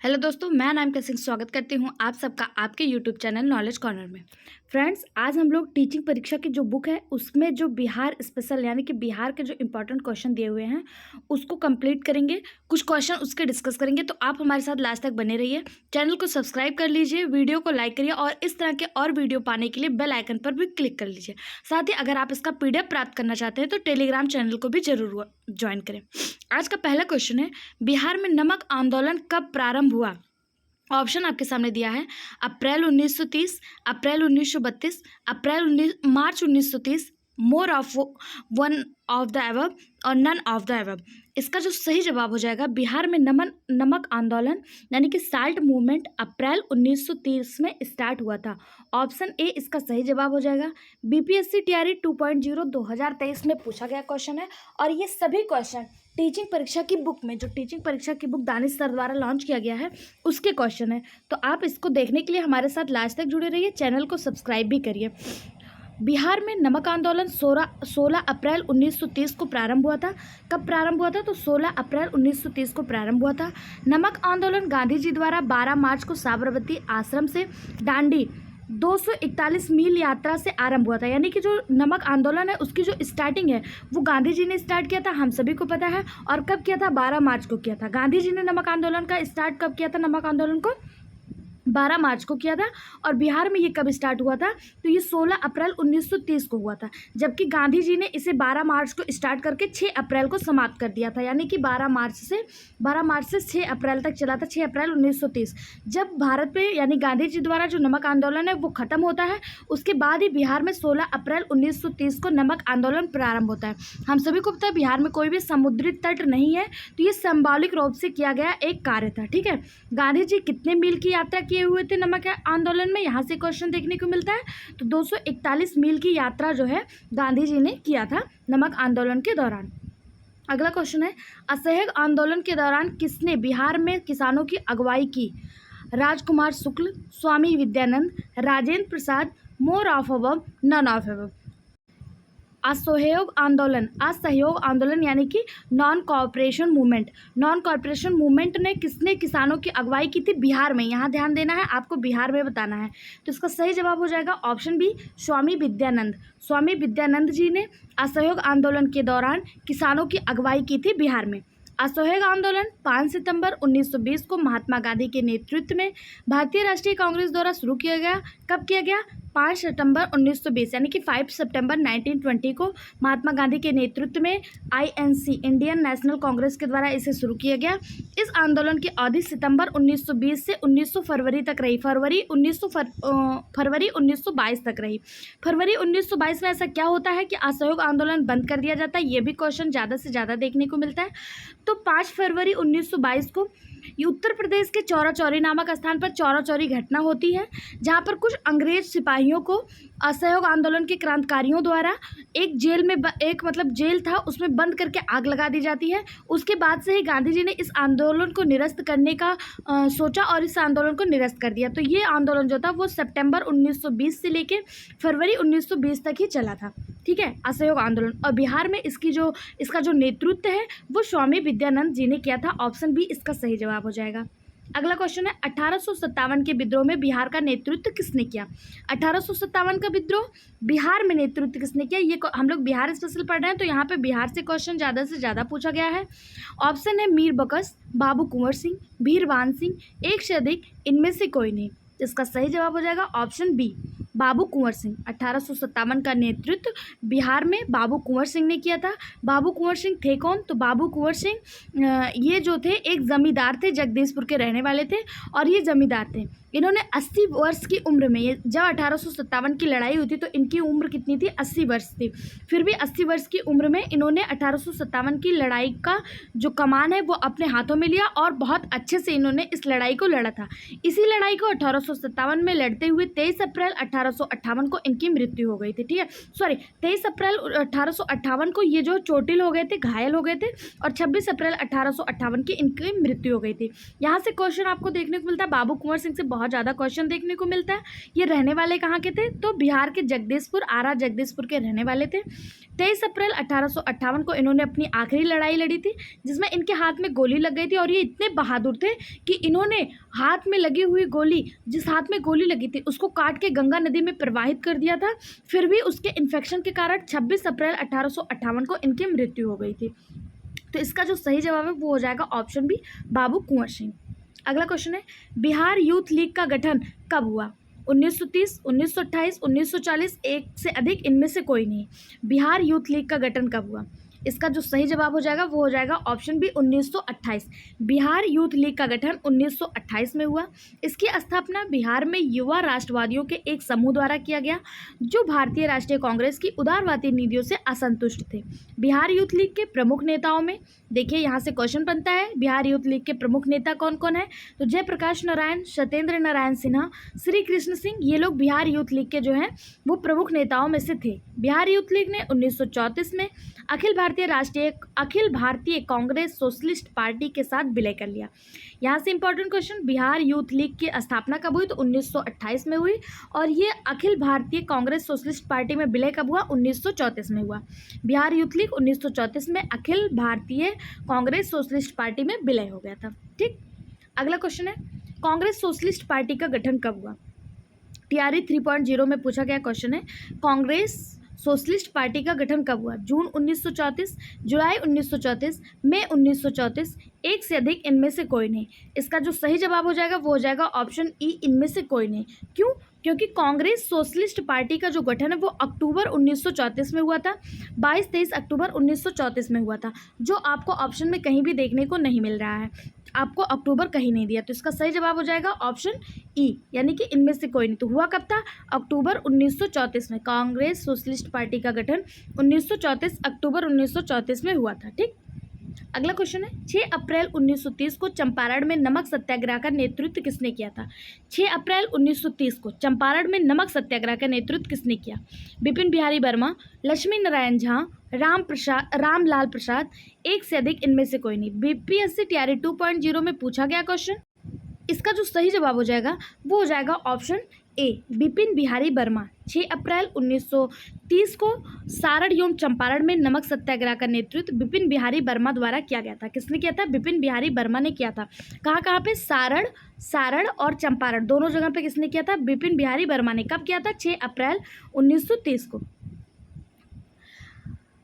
Hello दोस्तों, मैं नामिका सिंह स्वागत करती हूं आप सबका आपके यूट्यूब चैनल नॉलेज कॉर्नर में। फ्रेंड्स, आज हम लोग टीचिंग परीक्षा की जो बुक है उसमें जो बिहार स्पेशल यानी कि बिहार के जो इंपॉर्टेंट क्वेश्चन दिए हुए हैं उसको कंप्लीट करेंगे। कुछ क्वेश्चन उसके डिस्कस करेंगे, तो आप हमारे साथ लास्ट तक बने रहिए। चैनल को सब्सक्राइब कर लीजिए, वीडियो को लाइक करिए और इस तरह के और वीडियो पाने के लिए बेल आइकन पर भी क्लिक कर लीजिए। साथ ही अगर आप इसका PDF प्राप्त करना चाहते हैं तो टेलीग्राम चैनल को भी जरूर ज्वाइन करें। आज का पहला क्वेश्चन है, बिहार में नमक आंदोलन कब प्रारंभ हुआ? ऑप्शन आपके सामने दिया है अप्रैल 1930, अप्रैल 1932, मार्च 1930, more of one of the above और नन ऑफ द एबव। इसका जो सही जवाब हो जाएगा, बिहार में नमक आंदोलन यानी कि साल्ट मूवमेंट अप्रैल 1930 में स्टार्ट हुआ था। ऑप्शन ए इसका सही जवाब हो जाएगा। BPSC TRE 2.0 2023 में पूछा गया क्वेश्चन है और ये सभी क्वेश्चन टीचिंग परीक्षा की बुक में, जो टीचिंग परीक्षा की बुक दानिश सर द्वारा लॉन्च किया गया है उसके क्वेश्चन है। तो आप इसको देखने के लिए हमारे साथ लास्ट तक जुड़े रहिए, चैनल को सब्सक्राइब भी करिए। बिहार में नमक आंदोलन 16 अप्रैल 1930 को प्रारंभ हुआ था। कब प्रारंभ हुआ था? तो 16 अप्रैल 1930 को प्रारंभ हुआ था। नमक आंदोलन गांधी जी द्वारा 12 मार्च को साबरमती आश्रम से दांडी 241 मील यात्रा से आरंभ हुआ था। यानी कि जो नमक आंदोलन है उसकी जो स्टार्टिंग है वो गांधी जी ने स्टार्ट किया था, हम सभी को पता है। और कब किया था? 12 मार्च को किया था। गांधी जी ने नमक आंदोलन का स्टार्ट कब किया था? नमक आंदोलन को 12 मार्च को किया था। और बिहार में ये कब स्टार्ट हुआ था? तो ये 16 अप्रैल 1930 को हुआ था, जबकि गांधी जी ने इसे 12 मार्च को स्टार्ट करके 6 अप्रैल को समाप्त कर दिया था। यानी कि 12 मार्च से 6 अप्रैल तक चला था, 6 अप्रैल 1930। जब भारत में यानी गांधी जी द्वारा जो नमक आंदोलन है वो खत्म होता है, उसके बाद ही बिहार में 16 अप्रैल 1930 को नमक आंदोलन प्रारंभ होता है। हम सभी को पता है बिहार में कोई भी समुद्री तट नहीं है, तो ये सिंबॉलिक रूप से किया गया एक कार्य था। ठीक है, गांधी जी कितने मील की यात्रा किए हुए थे नमक आंदोलन में? यहाँ से क्वेश्चन देखने को मिलता है। तो 241 मील की यात्रा जो है गांधी जी ने किया था नमक आंदोलन के दौरान। अगला क्वेश्चन है, असहयोग आंदोलन के दौरान किसने बिहार में किसानों की अगुवाई की? Rajkumar Shukla, Swami Vidyanand, Rajendra Prasad, more of above, none of above. असहयोग आंदोलन यानी कि नॉन कॉपरेशन मूवमेंट ने किसने किसानों की अगुवाई की थी? बिहार में। यहाँ ध्यान देना है, आपको बिहार में बताना है। तो इसका सही जवाब हो जाएगा ऑप्शन बी, स्वामी विद्यानंद जी ने असहयोग आंदोलन के दौरान किसानों की अगुवाई की थी बिहार में। असहयोग आंदोलन 5 सितंबर 1920 को महात्मा गांधी के नेतृत्व में भारतीय राष्ट्रीय कांग्रेस द्वारा शुरू किया गया। कब किया गया? 5 सितंबर 1920 यानी कि 5 सितंबर 1920 को महात्मा गांधी के नेतृत्व में INC इंडियन नेशनल कांग्रेस के द्वारा इसे शुरू किया गया। इस आंदोलन की अवधि सितंबर 1920 से 1900 फरवरी तक रही। फरवरी 1922 तक रही। फरवरी 1922 में ऐसा क्या होता है कि असहयोग आंदोलन बंद कर दिया जाता है? ये भी क्वेश्चन ज़्यादा से ज़्यादा देखने को मिलता है। तो 5 फरवरी 1922 को ये उत्तर प्रदेश के चौरा चौरी नामक स्थान पर चौरा चौरी घटना होती है, जहाँ पर कुछ अंग्रेज सिपाहियों को असहयोग आंदोलन के क्रांतिकारियों द्वारा एक जेल में जेल था उसमें बंद करके आग लगा दी जाती है। उसके बाद से ही गांधी जी ने इस आंदोलन को निरस्त करने का सोचा और इस आंदोलन को निरस्त कर दिया। तो ये आंदोलन जो था वो सितंबर 1920 से लेकर फरवरी 1920 तक ही चला था। ठीक है, असहयोग आंदोलन। और बिहार में इसका जो नेतृत्व है वो स्वामी विद्यानंद जी ने किया था। ऑप्शन बी इसका सही जवाब हो जाएगा। अगला क्वेश्चन है, 1857 के विद्रोह में बिहार का नेतृत्व किसने किया? 1857 का विद्रोह बिहार में नेतृत्व किसने किया? ये हम लोग बिहार स्पेशल पढ़ रहे हैं, तो यहाँ पे बिहार से क्वेश्चन ज़्यादा से ज़्यादा पूछा गया है। ऑप्शन है मीर बखश, बाबू कुंवर सिंह, भीरवान सिंह, एक से अधिक, इनमें से कोई नहीं। इसका सही जवाब हो जाएगा ऑप्शन बी, बाबू कुंवर सिंह। 1857 का नेतृत्व बिहार में बाबू कुंवर सिंह ने किया था। बाबू कुंवर सिंह थे कौन? तो बाबू कुंवर सिंह ये जो थे एक जमींदार थे, जगदीशपुर के रहने वाले थे और ये जमींदार थे। इन्होंने 80 वर्ष की उम्र में, ये जब 1857 की लड़ाई हुई थी तो इनकी उम्र कितनी थी? 80 वर्ष थी। फिर भी 80 वर्ष की उम्र में इन्होंने 1857 की लड़ाई का जो कमान है वो अपने हाथों में लिया और बहुत अच्छे से इन्होंने इस लड़ाई को लड़ा था। इसी लड़ाई को 1857 में लड़ते हुए 23 अप्रैल 1858 को इनकी मृत्यु हो गई थी। ठीक है, 23 अप्रैल 1858 को ये जो चोटिल हो गए थे, घायल हो गए थे और 26 अप्रैल 1858 की इनकी मृत्यु हो गई थी। यहाँ से क्वेश्चन आपको देखने को मिलता है, बाबू कुंवर सिंह से बहुत ज़्यादा क्वेश्चन देखने को मिलता है। ये रहने वाले कहाँ के थे, तो बिहार के जगदीशपुर, आरा जगदीशपुर के रहने वाले थे। 23 अप्रैल 1858 को इन्होंने अपनी आखिरी लड़ाई लड़ी थी, जिसमें इनके हाथ में गोली लग गई थी। और ये इतने बहादुर थे कि इन्होंने हाथ में लगी हुई गोली, जिस हाथ में गोली लगी थी उसको काट के गंगा नदी में प्रवाहित कर दिया था। फिर भी उसके इन्फेक्शन के कारण 26 अप्रैल 1858 को इनकी मृत्यु हो गई थी। तो इसका जो सही जवाब है वो हो जाएगा ऑप्शन बी, बाबू कुंवर सिंह। अगला क्वेश्चन है, बिहार यूथ लीग का गठन कब हुआ? 1930, 1928, 1940, एक से अधिक, इनमें से कोई नहीं। बिहार यूथ लीग का गठन कब हुआ? इसका जो सही जवाब हो जाएगा वो हो जाएगा option B, 1928। Bihar youth league का गठन 1928 में हुआ। इसकी स्थापना बिहार में युवा राष्ट्रवादियों के एक समूह द्वारा किया गया, जो भारतीय राष्ट्रीय कांग्रेस की उदारवादी नीतियों से असंतुष्ट थे। बिहार यूथ लीग के प्रमुख नेताओं में, देखिए यहाँ से क्वेश्चन बनता है, बिहार यूथ लीग के प्रमुख नेता कौन कौन है? तो जयप्रकाश नारायण, सत्येंद्र नारायण सिन्हा, श्री कृष्ण सिंह, ये लोग बिहार यूथ लीग के जो हैं वो प्रमुख नेताओं में से थे। बिहार यूथ लीग ने 1934 में अखिल भारतीय कांग्रेस सोशलिस्ट पार्टी के साथ विलय कर लिया। यहाँ से important question, Bihar youth league की स्थापना कब हुई? तो 1928 में हुई। और ये अखिल भारतीय कांग्रेस सोशलिस्ट पार्टी में विलय कब हुआ? 1934 में हुआ। बिहार यूथ लीग 1934 में अखिल भारतीय कांग्रेस सोशलिस्ट पार्टी में विलय हो गया था। ठीक, अगला क्वेश्चन है, कांग्रेस सोशलिस्ट पार्टी का गठन कब हुआ? टीआरई 3.0 में पूछा गया क्वेश्चन है, कांग्रेस सोशलिस्ट पार्टी का गठन कब हुआ? जून 1934, जुलाई 1934, मई 1934, एक से अधिक, इनमें से कोई नहीं। इसका जो सही जवाब हो जाएगा वो हो जाएगा ऑप्शन ई, इनमें से कोई नहीं। क्यों? क्योंकि कांग्रेस सोशलिस्ट पार्टी का जो गठन है वो अक्टूबर 1934 में हुआ था, 22-23 अक्टूबर 1934 में हुआ था, जो आपको ऑप्शन में कहीं भी देखने को नहीं मिल रहा है, आपको अक्टूबर कहीं नहीं दिया। तो इसका सही जवाब हो जाएगा ऑप्शन ई, यानी कि इनमें से कोई नहीं। तो हुआ कब था? अक्टूबर 1934 में। कांग्रेस सोशलिस्ट पार्टी का गठन 1934 अक्टूबर 1934 में हुआ था। ठीक, अगला क्वेश्चन है, 6 अप्रैल 1930 को चंपारण में नमक सत्याग्रह का नेतृत्व किसने किया था? 6 अप्रैल 1930 को चंपारण में नमक सत्याग्रह का नेतृत्व किसने किया? बिपिन बिहारी वर्मा, लक्ष्मी नारायण झा, रामलाल प्रसाद, एक से अधिक, इनमें से कोई नहीं। बीपीएससी टीआरई 2.0 में पूछा गया क्वेश्चन, इसका जो सही जवाब हो जाएगा वो हो जाएगा ऑप्शन ए, बिपिन बिहारी वर्मा। 6 अप्रैल 1930 को सारण एवं चंपारण में नमक सत्याग्रह का नेतृत्व बिपिन बिहारी वर्मा द्वारा किया गया था। किसने किया था? बिपिन बिहारी वर्मा ने किया था। कहाँ कहाँ पे? सारण और चंपारण, दोनों जगह पे किसने किया था? बिपिन बिहारी वर्मा ने। कब किया था? 6 अप्रैल 1930 को।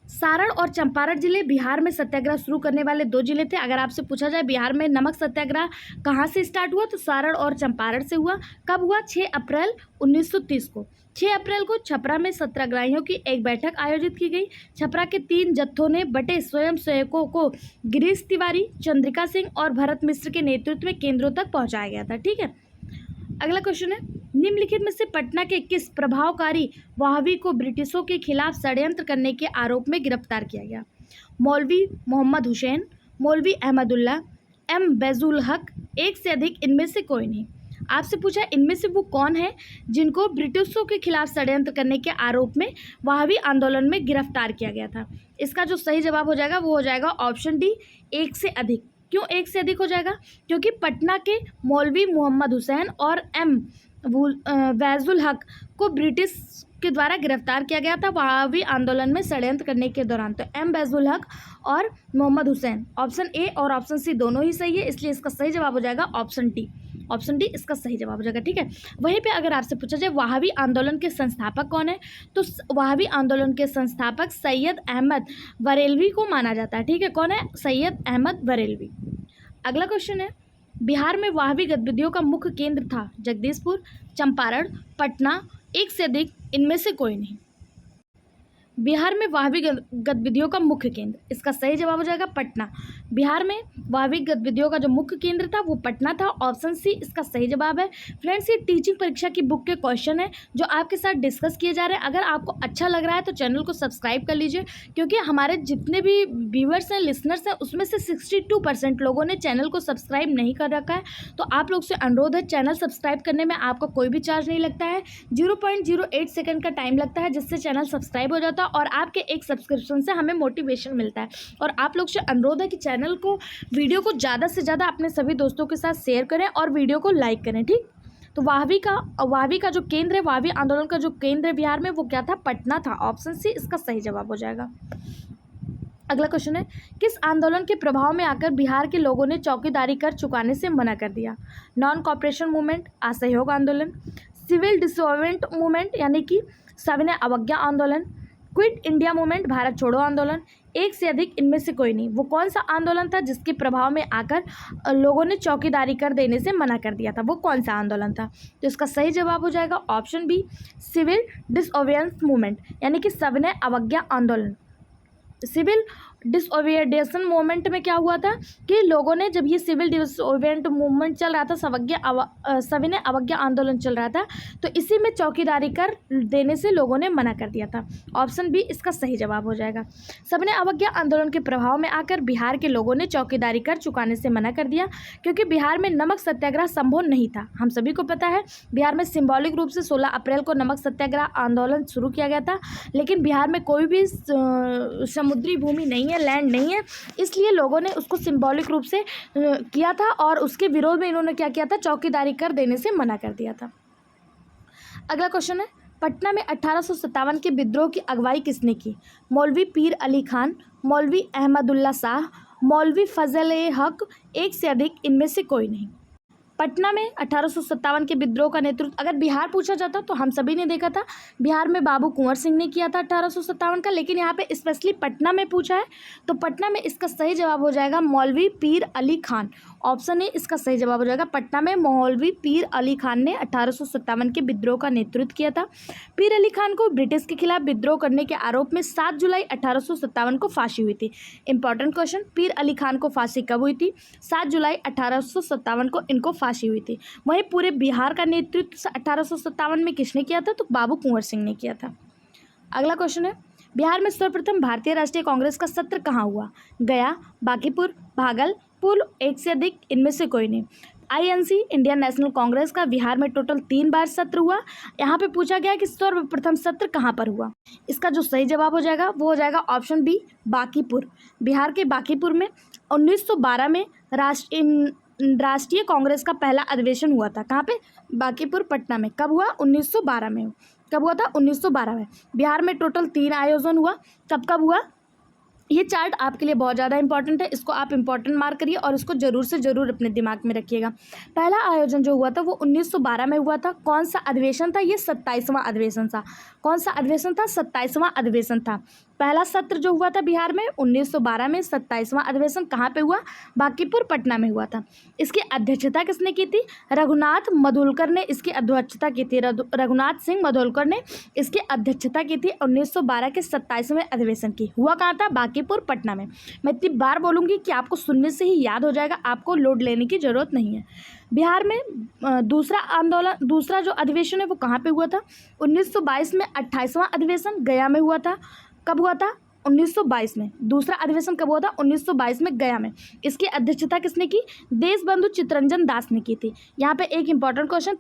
सारण और चंपारण जिले बिहार में सत्याग्रह शुरू करने वाले दो जिले थे। अगर आपसे पूछा जाए बिहार में नमक सत्याग्रह कहाँ से स्टार्ट हुआ, तो सारण और चंपारण से हुआ। कब हुआ? 6 अप्रैल 1930 को। 6 अप्रैल को छपरा में सत्याग्रहियों की एक बैठक आयोजित की गई। छपरा के 3 जत्थों ने बटे स्वयंसेवकों को गिरीश तिवारी, चंद्रिका सिंह और भरत मिश्र के नेतृत्व में केंद्रों तक पहुँचाया गया था। ठीक है, अगला क्वेश्चन है, निम्नलिखित में से पटना के किस प्रभावकारी वहाबी को ब्रिटिशों के खिलाफ षड्यंत्र करने के आरोप में गिरफ्तार किया गया? मौलवी मोहम्मद हुसैन, मौलवी अहमदुल्ला, एम बैजुल हक, एक से अधिक, इनमें से कोई नहीं। आपसे पूछा इनमें से वो कौन है जिनको ब्रिटिशों के खिलाफ षड्यंत्र करने के आरोप में वहाबी आंदोलन में गिरफ्तार किया गया था? इसका जो सही जवाब हो जाएगा वो हो जाएगा ऑप्शन डी, एक से अधिक। क्यों एक से अधिक हो जाएगा? क्योंकि पटना के मौलवी मोहम्मद हुसैन और एम बैजुल हक को ब्रिटिश के द्वारा गिरफ्तार किया गया था वहाबी आंदोलन में षड्यंत्र करने के दौरान। तो एम बैजुल हक और मोहम्मद हुसैन, ऑप्शन ए और ऑप्शन सी दोनों ही सही है, इसलिए इसका सही जवाब हो जाएगा ऑप्शन डी। ऑप्शन डी इसका सही जवाब हो जाएगा। ठीक है, वहीं पे अगर आपसे पूछा जाए वहाबी आंदोलन के संस्थापक कौन है, तो वहाबी आंदोलन के संस्थापक सैयद अहमद बरेलवी को माना जाता है। ठीक है, कौन है? सैयद अहमद बरेलवी। अगला क्वेश्चन है, बिहार में वहाबी गतिविधियों का मुख्य केंद्र था जगदीशपुर, चंपारण, पटना, एक से अधिक, इनमें से कोई नहीं। बिहार में वहाबी गतिविधियों का मुख्य केंद्र, इसका सही जवाब हो जाएगा पटना। बिहार में वहाबी गतिविधियों का जो मुख्य केंद्र था वो पटना था, ऑप्शन सी इसका सही जवाब है। फ्रेंड्स, ये टीचिंग परीक्षा की बुक के क्वेश्चन है जो आपके साथ डिस्कस किए जा रहे हैं। अगर आपको अच्छा लग रहा है तो चैनल को सब्सक्राइब कर लीजिए, क्योंकि हमारे जितने भी व्यूअर्स हैं, लिसनर्स हैं, उसमें से 62% लोगों ने चैनल को सब्सक्राइब नहीं कर रखा है। तो आप लोग से अनुरोध है, चैनल सब्सक्राइब करने में आपका कोई भी चार्ज नहीं लगता है, 0.08 सेकेंड का टाइम लगता है, जिससे चैनल सब्सक्राइब हो जाता है और आपके एक सब्सक्रिप्शन से हमें मोटिवेशन मिलता है। और आप लोग से अनुरोध है कि चैनल को, वीडियो को ज़्यादा से ज़्यादा अपने सभी दोस्तों के साथ शेयर करें और वीडियो को लाइक करें। ठीक, तो वाहवी का जो केंद्र है, वाहवी आंदोलन का जो केंद्र है बिहार में, वो क्या था? पटना था। ऑप्शन सी इसका सही जवाब हो जाएगा। अगला क्वेश्चन है, किस आंदोलन के प्रभाव में आकर बिहार के लोगों ने चौकीदारी कर चुकाने से मना कर दिया? नॉन कॉपरेशन मूवमेंट, असहयोग आंदोलन, सिविल डिसोबेंट मूवमेंट यानी कि सविनय अवज्ञा आंदोलन, क्विट इंडिया मूवमेंट, भारत छोड़ो आंदोलन, एक से अधिक इनमें से कोई नहीं। वो कौन सा आंदोलन था जिसके प्रभाव में आकर लोगों ने चौकीदारी कर देने से मना कर दिया था? वो कौन सा आंदोलन था? तो इसका सही जवाब हो जाएगा option B, civil disobedience movement यानी कि सविनय अवज्ञा आंदोलन। सिविल डिसओबीडियंस मूवमेंट में क्या हुआ था कि लोगों ने, जब ये सिविल डिसओबीडियंस मूवमेंट चल रहा था, सविनय अवज्ञा आंदोलन चल रहा था, तो इसी में चौकीदारी कर देने से लोगों ने मना कर दिया था। ऑप्शन बी इसका सही जवाब हो जाएगा। सविनय अवज्ञा आंदोलन के प्रभाव में आकर बिहार के लोगों ने चौकीदारी कर चुकाने से मना कर दिया, क्योंकि बिहार में नमक सत्याग्रह संभव नहीं था। हम सभी को पता है बिहार में सिंबॉलिक रूप से 16 अप्रैल को नमक सत्याग्रह आंदोलन शुरू किया गया था, लेकिन बिहार में कोई भी समुद्री भूमि नहीं है, लैंड नहीं है, इसलिए लोगों ने उसको सिंबॉलिक रूप से किया था और उसके विरोध में इन्होंने क्या किया था? चौकीदारी कर देने से मना कर दिया था। अगला क्वेश्चन है, पटना में 1857 के विद्रोह की अगुवाई किसने की? मौलवी पीर अली खान, मौलवी अहमदुल्ला शाह, मौलवी फजल ए हक, एक से अधिक इनमें से कोई नहीं। पटना में 1857 के विद्रोह का नेतृत्व अगर बिहार पूछा जाता तो हम सभी ने देखा था बिहार में बाबू कुंवर सिंह ने किया था 1857 का, लेकिन यहाँ पे स्पेशली पटना में पूछा है, तो पटना में इसका सही जवाब हो जाएगा मौलवी पीर अली खान। ऑप्शन ए इसका सही जवाब हो जाएगा। पटना में मौलवी पीर अली खान ने 1857 के विद्रोह का नेतृत्व किया था। पीर अली खान को ब्रिटिश के खिलाफ विद्रोह करने के आरोप में 7 जुलाई 1857 को फांसी हुई थी। इंपॉर्टेंट क्वेश्चन, पीर अली खान को फांसी कब हुई थी? 7 जुलाई 1857 को इनको फांसी हुई थी। वहीं पूरे बिहार का नेतृत्व 1857 में किसने किया था? तो बाबू कुंवर सिंह ने किया था। अगला क्वेश्चन है, बिहार में सर्वप्रथम भारतीय राष्ट्रीय कांग्रेस का सत्र कहाँ हुआ? गया, बांकीपुर, भागलपुर, एक से अधिक इनमें से कोई नहीं। INC इंडियन नेशनल कांग्रेस का बिहार में टोटल 3 बार सत्र हुआ। यहाँ पे पूछा गया कि सर्वप्रथम सत्र कहाँ पर हुआ? इसका जो सही जवाब हो जाएगा वो हो जाएगा ऑप्शन बी, बांकीपुर। बिहार के बांकीपुर में 1912 में राष्ट्रीय कांग्रेस का पहला अधिवेशन हुआ था। कहाँ पे? बांकीपुर, पटना में। कब हुआ? 1912 में। कब हुआ था? 1912 में। बिहार में टोटल 3 आयोजन हुआ। कब हुआ? ये चार्ट आपके लिए बहुत ज़्यादा इंपॉर्टेंट है, इसको आप इंपॉर्टेंट मार्क करिए और इसको ज़रूर से ज़रूर अपने दिमाग में रखिएगा। पहला आयोजन जो हुआ था वो 1912 में हुआ था। कौन सा अधिवेशन था? ये 27वां अधिवेशन था। कौन सा अधिवेशन था? 27वां अधिवेशन था। पहला सत्र जो हुआ था बिहार में 1912 में, 27वां अधिवेशन कहाँ पे हुआ? बांकीपुर, पटना में हुआ था। इसकी अध्यक्षता किसने की थी? रघुनाथ मधोलकर ने इसकी अध्यक्षता की थी। रघुनाथ सिंह मधोलकर ने इसकी अध्यक्षता की थी 1912 के 27वें अधिवेशन की। हुआ कहाँ था? बांकीपुर, पटना में। मैं इतनी बार बोलूँगी कि आपको सुनने से ही याद हो जाएगा, आपको लोड लेने की ज़रूरत नहीं है। बिहार में दूसरा जो अधिवेशन है वो कहाँ पे हुआ था? 1922 में 28वां अधिवेशन गया में हुआ था। कब हुआ था? 1922 में। दूसरा अधिवेशन कब हुआ था? 1922 में, गया में। इसकी अध्यक्षता किसने की? देशबंधु चित्तरंजन दास ने की थी। यहाँ पे एक इंपॉर्टेंट क्वेश्चन,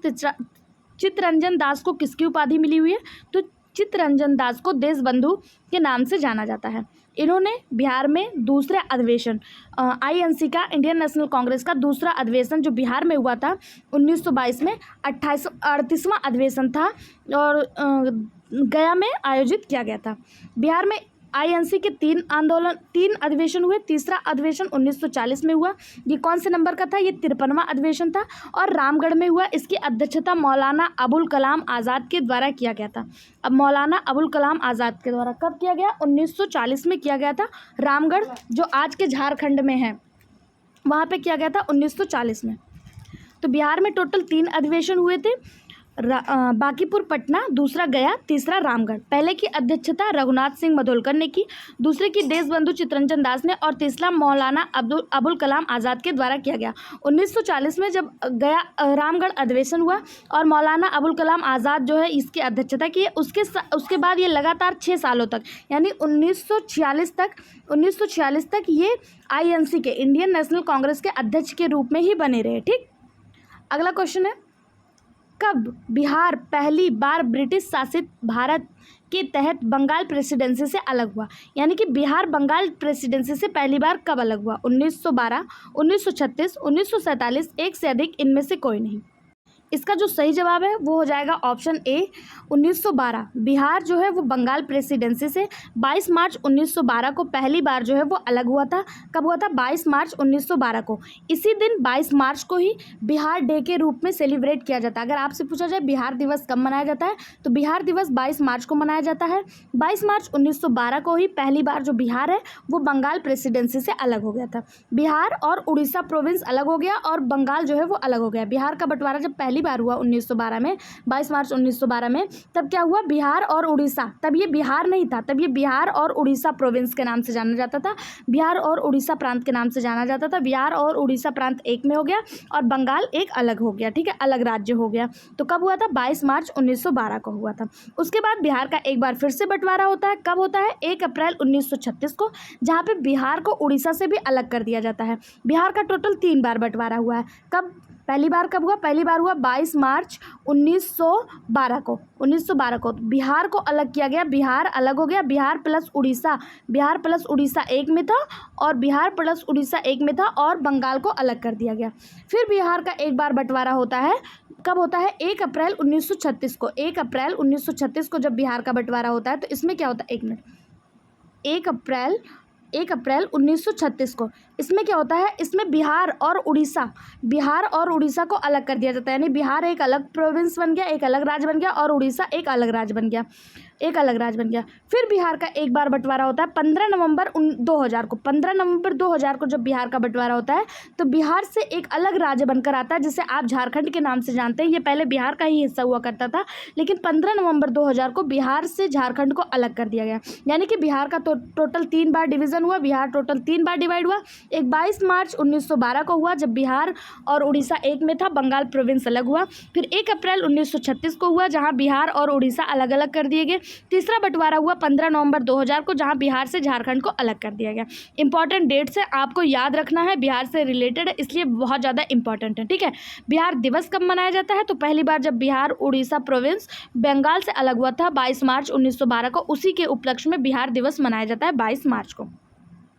चित्तरंजन दास को किसकी उपाधि मिली हुई है? तो चित्तरंजन दास को देशबंधु के नाम से जाना जाता है। इन्होंने बिहार में दूसरे अधिवेशन INC का, इंडियन नेशनल कांग्रेस का दूसरा अधिवेशन जो बिहार में हुआ था 1922 में, 38वां अधिवेशन था और गया में आयोजित किया गया था। बिहार में INC के 3 अधिवेशन हुए। तीसरा अधिवेशन 1940 में हुआ। ये कौन से नंबर का था? ये 53वां अधिवेशन था और रामगढ़ में हुआ। इसकी अध्यक्षता मौलाना अबुल कलाम आज़ाद के द्वारा किया गया था। अब मौलाना अबुल कलाम आज़ाद के द्वारा कब किया गया? 1940 में किया गया था। रामगढ़ जो आज के झारखंड में है वहाँ पे किया गया था 1940 में। तो बिहार में टोटल 3 अधिवेशन हुए थे। बांकीपुर, पटना, दूसरा गया, तीसरा रामगढ़। पहले की अध्यक्षता रघुनाथ सिंह मधोलकर ने की, दूसरे की देशबंधु चित्तरंजन दास ने और तीसरा मौलाना अबुल कलाम आज़ाद के द्वारा किया गया। 1940 में जब गया रामगढ़ अधिवेशन हुआ और मौलाना अबुल कलाम आज़ाद जो है इसकी अध्यक्षता की, उसके बाद ये लगातार 6 सालों तक यानी 1946 तक ये INC के, इंडियन नेशनल कांग्रेस के अध्यक्ष के रूप में ही बने रहे। ठीक, अगला क्वेश्चन है, कब बिहार पहली बार ब्रिटिश शासित भारत के तहत बंगाल प्रेसिडेंसी से अलग हुआ? यानी कि बिहार बंगाल प्रेसिडेंसी से पहली बार कब अलग हुआ? 1912, 1936, 1947, एक से अधिक इनमें से कोई नहीं। इसका जो सही जवाब है वो हो जाएगा ऑप्शन ए 1912। बिहार जो है वो बंगाल प्रेसिडेंसी से 22 मार्च 1912 को पहली बार जो है वो अलग हुआ था। कब हुआ था? 22 मार्च 1912 को। इसी दिन 22 मार्च को ही बिहार डे के रूप में सेलिब्रेट किया जाता है। अगर आपसे पूछा जाए बिहार दिवस कब मनाया जाता है, तो बिहार दिवस 22 मार्च को मनाया जाता है। 22 मार्च 1912 को ही पहली बार जो बिहार है वो बंगाल प्रेसिडेंसी से अलग हो गया था। बिहार और उड़ीसा प्रोविंस अलग हो गया और बंगाल जो है वो अलग हो गया। बिहार का बंटवारा जब पहली बार हुआ 1912 में, 22 मार्च 1912 में, तब क्या हुआ? बिहार और उड़ीसा, तब ये बिहार नहीं था, तब ये बिहार और उड़ीसा प्रोविंस के नाम से जाना जाता था, बिहार और उड़ीसा प्रांत के नाम से जाना जाता था। बिहार और उड़ीसा प्रांत एक में हो गया और बंगाल एक अलग हो गया, ठीक है, अलग राज्य हो गया। तो कब हुआ था? 22 मार्च 1912 को हुआ था। उसके बाद बिहार का एक बार फिर से बंटवारा होता है। कब होता है? 1 अप्रैल 1936 को, जहाँ पे बिहार को उड़ीसा से भी अलग कर दिया जाता है। बिहार का टोटल 3 बार बंटवारा हुआ है। कब? पहली बार कब हुआ? पहली बार हुआ 22 मार्च 1912 को। 1912 को बिहार को अलग किया गया, बिहार अलग हो गया, बिहार प्लस उड़ीसा एक में था और बिहार प्लस उड़ीसा एक में था और बंगाल को अलग कर दिया गया। फिर बिहार का एक बार बंटवारा होता है। कब होता है? 1 अप्रैल 1936 को। 1 अप्रैल 1936 को जब बिहार का बंटवारा होता है तो इसमें क्या होता है? 1 मिनट। 1 अप्रैल 1936 को इसमें क्या होता है? इसमें बिहार और उड़ीसा को अलग कर दिया जाता है, यानी बिहार एक अलग प्रोविंस बन गया, एक अलग राज्य बन गया और उड़ीसा एक अलग राज्य बन गया, फिर बिहार का एक बार बंटवारा होता है 15 नवंबर 2000 को। 15 नवंबर 2000 को जब बिहार का बंटवारा होता है तो बिहार से एक अलग राज्य बनकर आता है जिसे आप झारखंड के नाम से जानते हैं। ये पहले बिहार का ही हिस्सा हुआ करता था, लेकिन 15 नवंबर 2000 को बिहार से झारखंड को अलग कर दिया गया, यानी कि बिहार का टोटल 3 बार डिवीज़न हुआ, बिहार टोटल 3 बार डिवाइड हुआ। एक 22 मार्च 1912 को हुआ जब बिहार और उड़ीसा एक में था, बंगाल प्रोविंस अलग हुआ। फिर 1 अप्रैल 1936 को हुआ जहाँ बिहार और उड़ीसा अलग अलग कर दिए गए। तीसरा बंटवारा हुआ 15 नवंबर 2000 को जहां बिहार से झारखंड को अलग कर दिया गया। इंपॉर्टेंट डेट्स है, आपको याद रखना है, बिहार से रिलेटेड है इसलिए बहुत ज़्यादा इंपॉर्टेंट है, ठीक है। बिहार दिवस कब मनाया जाता है? तो पहली बार जब बिहार उड़ीसा प्रोविंस बंगाल से अलग हुआ था 22 मार्च 1912 को, उसी के उपलक्ष्य में बिहार दिवस मनाया जाता है 22 मार्च को।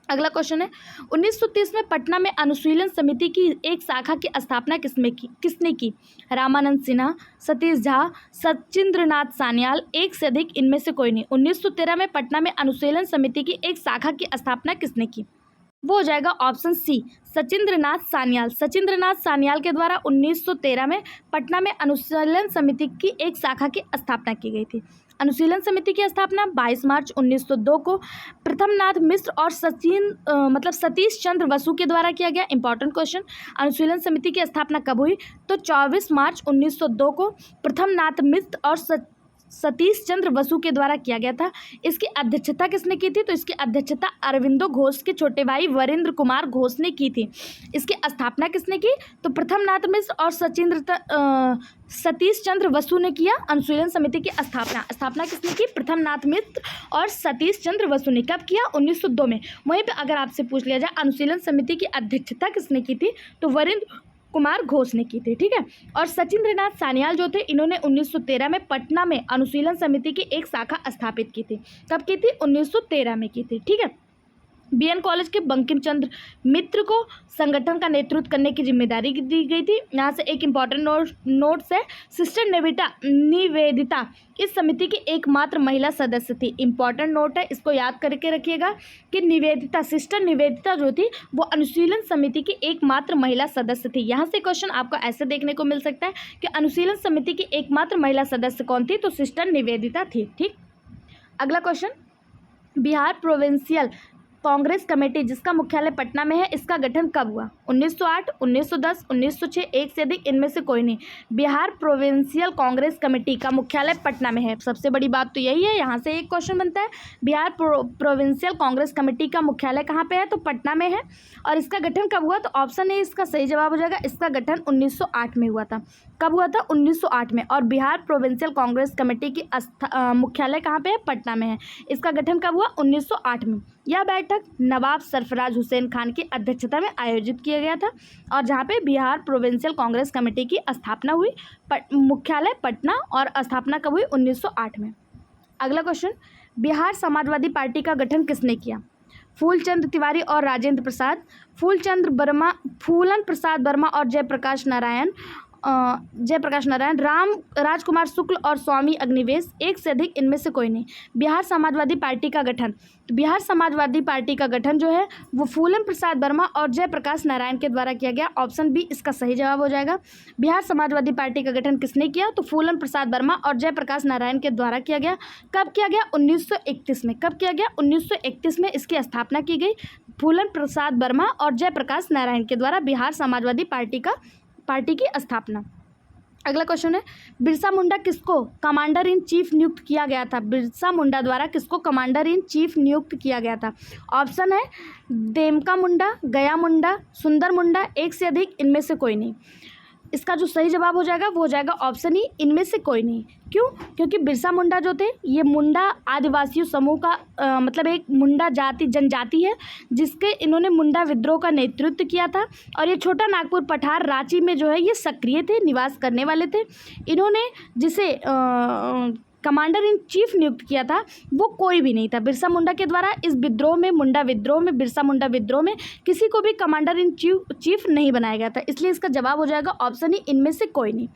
अगला क्वेश्चन है 1930 में पटना में अनुशीलन समिति की एक शाखा की स्थापना किसने की? रामानंद सिन्हा, सतीश झा, सचिंद्रनाथ सान्याल, एक से अधिक, इनमें से कोई नहीं। 1913 में पटना में अनुशीलन समिति की एक शाखा की स्थापना किसने की? वो हो जाएगा ऑप्शन सी, सचिंद्रनाथ सान्याल। सचिंद्रनाथ सान्याल के द्वारा 1913 में पटना में अनुशीलन समिति की एक शाखा की स्थापना की गई थी। अनुशीलन समिति की स्थापना 22 मार्च 1902 को प्रथमनाथ मिश्र और सतीश चंद्र बसु के द्वारा किया गया। इंपॉर्टेंट क्वेश्चन, अनुशीलन समिति की स्थापना कब हुई? तो 24 मार्च 1902 को प्रथमनाथ मिश्र और सतीश चंद्र बसु के द्वारा किया गया था। इसकी अध्यक्षता किसने की थी? तो इसकी अध्यक्षता अरविंदो घोष के छोटे भाई वरिंद्र कुमार घोष ने की थी। इसकी स्थापना किसने की? तो प्रथमनाथ मिश्र और सतीश चंद्र बसु ने किया अनुशीलन समिति की स्थापना किसने की? प्रथमनाथ मिश्र और सतीश चंद्र बसु ने। कब किया? 1902 में। वहीं पे अगर आपसे पूछ लिया जाए अनुशीलन समिति की अध्यक्षता किसने की थी, तो वरिंद्र कुमार घोष ने की थी, ठीक है। और सचिंद्रनाथ सान्याल जो थे, इन्होंने 1913 में पटना में अनुशीलन समिति की एक शाखा स्थापित की थी। कब की थी? 1913 में की थी, ठीक है। बीएन कॉलेज के बंकिम चंद्र मित्र को संगठन का नेतृत्व करने की जिम्मेदारी दी गई थी। यहाँ से एक इम्पॉर्टेंट नोट्स है, सिस्टर निवेदिता इस समिति की एकमात्र महिला सदस्य थी। इंपॉर्टेंट नोट है, इसको याद करके रखिएगा कि सिस्टर निवेदिता जो थी वो अनुशीलन समिति की एकमात्र महिला सदस्य थी। यहाँ से क्वेश्चन आपको ऐसे देखने को मिल सकता है कि अनुशीलन समिति की एकमात्र महिला सदस्य कौन थी? तो सिस्टर निवेदिता थी, ठीक। अगला question, Bihar provincial Congress committee जिसका मुख्यालय पटना में है, इसका गठन कब हुआ? 1908, 1910, 1906, एक से अधिक, इनमें से कोई नहीं। बिहार प्रोविंशियल कांग्रेस कमेटी का मुख्यालय पटना में है। सबसे बड़ी बात तो यही है, यहाँ से एक क्वेश्चन बनता है, बिहार प्रोविंशियल कांग्रेस कमेटी का मुख्यालय कहाँ पे है? तो पटना में है। और इसका गठन कब हुआ? तो ऑप्शन ए इसका सही जवाब हो जाएगा। इसका गठन 1908 में हुआ था। कब हुआ था? 1908 में। और बिहार प्रोविंशियल कांग्रेस कमेटी की मुख्यालय कहाँ पे है? पटना में है। इसका गठन कब हुआ? 1908 में। यह बैठक नवाब सरफराज हुसैन खान की अध्यक्षता में आयोजित किया गया था और जहाँ पे बिहार प्रोविंशियल कांग्रेस कमेटी की स्थापना हुई। मुख्यालय पटना और स्थापना कब हुई? 1908 में। अगला क्वेश्चन, बिहार समाजवादी पार्टी का गठन किसने किया? फूलचंद तिवारी और राजेंद्र प्रसाद, फूलन प्रसाद वर्मा और जयप्रकाश नारायण जयप्रकाश नारायण, राम राजकुमार शुक्ल और स्वामी अग्निवेश, एक से अधिक, इनमें से कोई नहीं। बिहार समाजवादी पार्टी का गठन, तो बिहार समाजवादी पार्टी का गठन जो है वो फूलन प्रसाद वर्मा और जयप्रकाश नारायण के द्वारा किया गया। ऑप्शन बी इसका सही जवाब हो जाएगा। बिहार समाजवादी पार्टी का गठन किसने किया? तो फूलन प्रसाद वर्मा और जयप्रकाश नारायण के द्वारा किया गया। कब किया गया? 1931 में। कब किया गया? 1931 में इसकी स्थापना की गई। फूलन प्रसाद वर्मा और जयप्रकाश नारायण के द्वारा बिहार समाजवादी पार्टी की स्थापना। अगला क्वेश्चन है, बिरसा मुंडा किसको कमांडर इन चीफ नियुक्त किया गया था? बिरसा मुंडा द्वारा किसको कमांडर इन चीफ नियुक्त किया गया था? ऑप्शन है देमका मुंडा, गया मुंडा, सुंदर मुंडा, एक से अधिक, इनमें से कोई नहीं। इसका जो सही जवाब हो जाएगा वो हो जाएगा ऑप्शन ई, इनमें से कोई नहीं। क्यों? क्योंकि बिरसा मुंडा जो थे ये मुंडा आदिवासी समूह का मतलब एक मुंडा जनजाति है जिसके इन्होंने मुंडा विद्रोह का नेतृत्व किया था। और ये छोटा नागपुर, पठार, रांची में जो है ये सक्रिय थे, निवास करने वाले थे। इन्होंने जिसे कमांडर इन चीफ नियुक्त किया था वो कोई भी नहीं था। बिरसा मुंडा के द्वारा इस विद्रोह में, मुंडा विद्रोह में, बिरसा मुंडा विद्रोह में किसी को भी कमांडर इन चीफ नहीं बनाया गया था। इसलिए इसका जवाब हो जाएगा ऑप्शन ही, इनमें से कोई नहीं।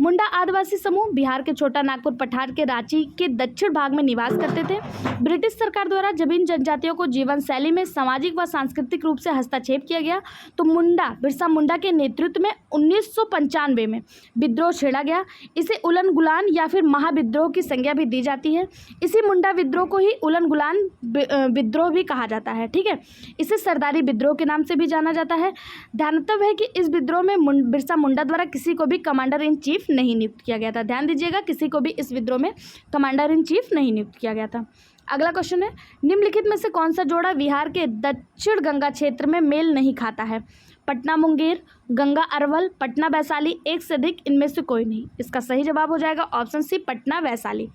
मुंडा आदिवासी समूह बिहार के छोटा नागपुर, पठार के रांची के दक्षिण भाग में निवास करते थे। ब्रिटिश सरकार द्वारा जब इन जनजातियों को जीवन शैली में सामाजिक व सांस्कृतिक रूप से हस्तक्षेप किया गया तो बिरसा मुंडा के नेतृत्व में 1995 में विद्रोह छेड़ा गया। इसे उलन गुलान या फिर महाविद्रोह की संज्ञा भी दी जाती है। इसी मुंडा विद्रोह को ही उलन गुलान विद्रोह भी कहा जाता है। ठीक है, इसे सरदारी विद्रोह के नाम से भी जाना जाता है। ध्यानतव्य है कि इस विद्रोह में बिरसा मुंडा द्वारा किसी को भी कमांडर इन चीफ नहीं नियुक्त किया गया था। ध्यान दीजिएगा, किसी को भी इस विद्रोह में कमांडर इन चीफ नहीं नियुक्त किया गया था। अगला क्वेश्चन है, निम्नलिखित में से कौन सा जोड़ा बिहार के दक्षिण गंगा क्षेत्र में मेल नहीं खाता है? पटना मुंगेर, गंगा अरवल, पटना वैशाली, एक से अधिक, इनमें से कोई नहीं। इसका सही जवाब हो जाएगा ऑप्शन सी, पटना वैशाली।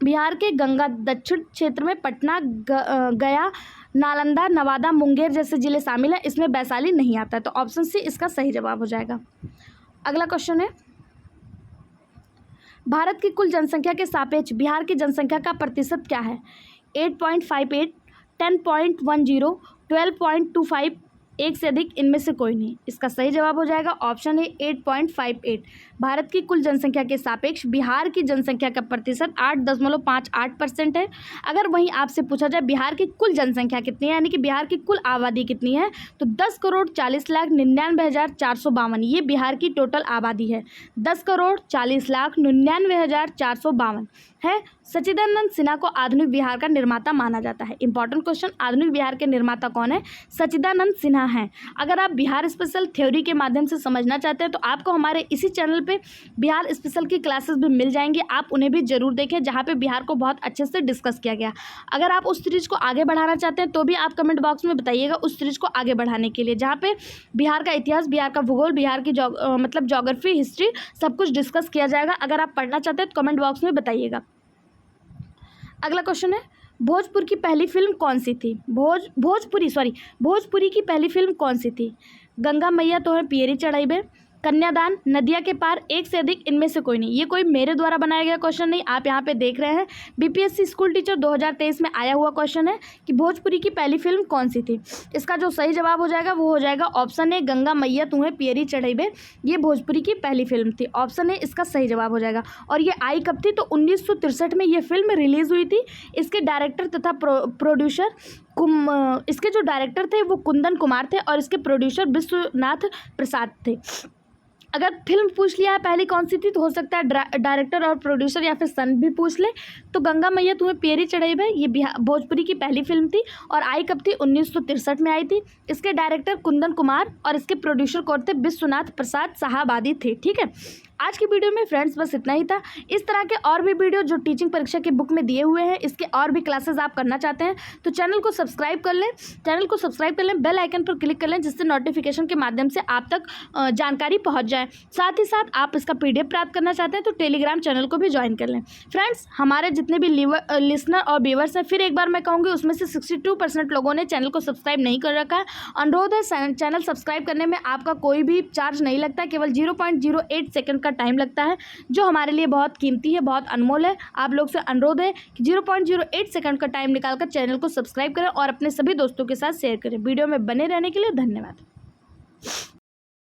बिहार के गंगा दक्षिण क्षेत्र में पटना, गया, नालंदा, नवादा, मुंगेर जैसे जिले शामिल हैं। इसमें वैशाली नहीं आता है, तो ऑप्शन सी इसका सही जवाब हो जाएगा। अगला क्वेश्चन है, भारत की कुल जनसंख्या के सापेक्ष बिहार की जनसंख्या का प्रतिशत क्या है? 8.58, 10.10, 12.25, एक से अधिक, इनमें से कोई नहीं। इसका सही जवाब हो जाएगा ऑप्शन है 8.58। भारत की कुल जनसंख्या के सापेक्ष बिहार की जनसंख्या का प्रतिशत 8.58% है। अगर वहीं आपसे पूछा जाए बिहार की कुल जनसंख्या कितनी है, यानी कि बिहार की कुल आबादी कितनी है, तो 10,40,99,452 ये बिहार की टोटल आबादी है। 10,40,99,452 है। सच्चिदानंद सिन्हा को आधुनिक बिहार का निर्माता माना जाता है। इंपॉर्टेंट क्वेश्चन, आधुनिक बिहार के निर्माता कौन है? सच्चिदानंद सिन्हा हैं। अगर आप बिहार स्पेशल थ्योरी के माध्यम से समझना चाहते हैं तो आपको हमारे इसी चैनल पे बिहार स्पेशल की क्लासेस भी मिल जाएंगी, आप उन्हें भी जरूर देखें, जहाँ पे बिहार को बहुत अच्छे से डिस्कस किया गया। अगर आप उस सीरीज को आगे बढ़ाना चाहते हैं तो भी आप कमेंट बॉक्स में बताइएगा उस सीरीज को आगे बढ़ाने के लिए, जहाँ पे बिहार का इतिहास, बिहार का भूगोल, बिहार की मतलब ज्योग्राफी, हिस्ट्री सब कुछ डिस्कस किया जाएगा। अगर आप पढ़ना चाहते हैं तो कमेंट बॉक्स में बताइएगा। अगला क्वेश्चन है, भोजपुर की पहली फिल्म कौन सी थी? भोजपुरी की पहली फिल्म कौन सी थी? गंगा मैया तो है पियरी चढ़ाइबे, कन्यादान, नदिया के पार, एक से अधिक, इनमें से कोई नहीं। ये कोई मेरे द्वारा बनाया गया क्वेश्चन नहीं, आप यहाँ पे देख रहे हैं बीपीएससी स्कूल टीचर 2023 में आया हुआ क्वेश्चन है कि भोजपुरी की पहली फिल्म कौन सी थी। इसका जो सही जवाब हो जाएगा वो हो जाएगा ऑप्शन ए, गंगा मैया तुम्हें पियरी चढ़ाइबे। ये भोजपुरी की पहली फिल्म थी, ऑप्शन ए इसका सही जवाब हो जाएगा। और ये आई कब थी? तो 1963 में ये फिल्म रिलीज हुई थी। इसके डायरेक्टर तथा प्रोड्यूसर इसके जो डायरेक्टर थे वो कुंदन कुमार थे और इसके प्रोड्यूसर विश्वनाथ प्रसाद थे। अगर फिल्म पूछ लिया है पहली कौन सी थी तो हो सकता है डायरेक्टर और प्रोड्यूसर या फिर सन भी पूछ ले। तो गंगा मैया तुम्हें पियरी चढ़ाइबे ये भोजपुरी की पहली फिल्म थी और आई कब थी? 1963 में आई थी। इसके डायरेक्टर कुंदन कुमार और इसके प्रोड्यूसर कौन थे? विश्वनाथ प्रसाद साहबादी थे। ठीक है, आज की वीडियो में फ्रेंड्स बस इतना ही था। इस तरह के और भी वीडियो जो टीचिंग परीक्षा की बुक में दिए हुए हैं, इसके और भी क्लासेस आप करना चाहते हैं तो चैनल को सब्सक्राइब कर लें, बेल आइकन पर क्लिक कर लें, जिससे नोटिफिकेशन के माध्यम से आप तक जानकारी पहुंच जाए। साथ ही साथ आप इसका PDF प्राप्त करना चाहते हैं तो टेलीग्राम चैनल को भी ज्वाइन कर लें। फ्रेंड्स, हमारे जितने भी लिसनर और व्यूअर्स हैं, फिर एक बार मैं कहूँगी उसमें से 62% लोगों ने चैनल को सब्सक्राइब नहीं कर रखा है। अनुरोध है, चैनल सब्सक्राइब करने में आपका कोई भी चार्ज नहीं लगता, केवल 0.08 सेकंड टाइम लगता है, जो हमारे लिए बहुत कीमती है, बहुत अनमोल है। आप लोग से अनुरोध है कि 0.08 सेकंड का टाइम निकालकर चैनल को सब्सक्राइब करें और अपने सभी दोस्तों के साथ शेयर करें। वीडियो में बने रहने के लिए धन्यवाद।